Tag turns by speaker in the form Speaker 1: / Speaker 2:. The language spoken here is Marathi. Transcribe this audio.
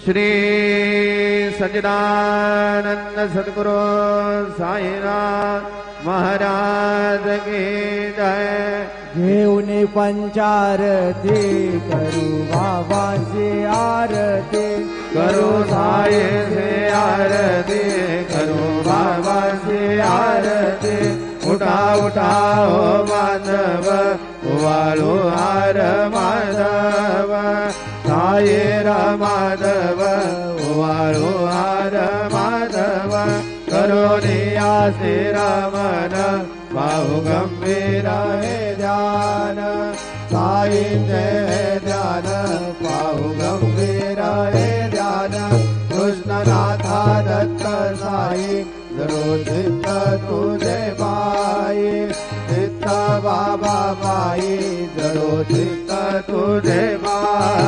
Speaker 1: श्री सच्चिदानंद सद्गुरु साईनाथ महाराज की जय।
Speaker 2: घेऊने पंचारती करू बाबाची आरती,
Speaker 1: करू साई से आरती, करू बाबाची आरती। उठा उठा हो माधव, वाळू हार माधव, साई माधव, वाळू हार माधव। करुणिया श्री रामन, बाहु गंभीर हे ध्यान, साई जय ध्यान, बाहु गंभीर हे ध्यान। कृष्णनाथा दत्त साई, जरो चित्त तुझे बाई, चित्त बाबा बाई, जरो चित्त तुझे बाई।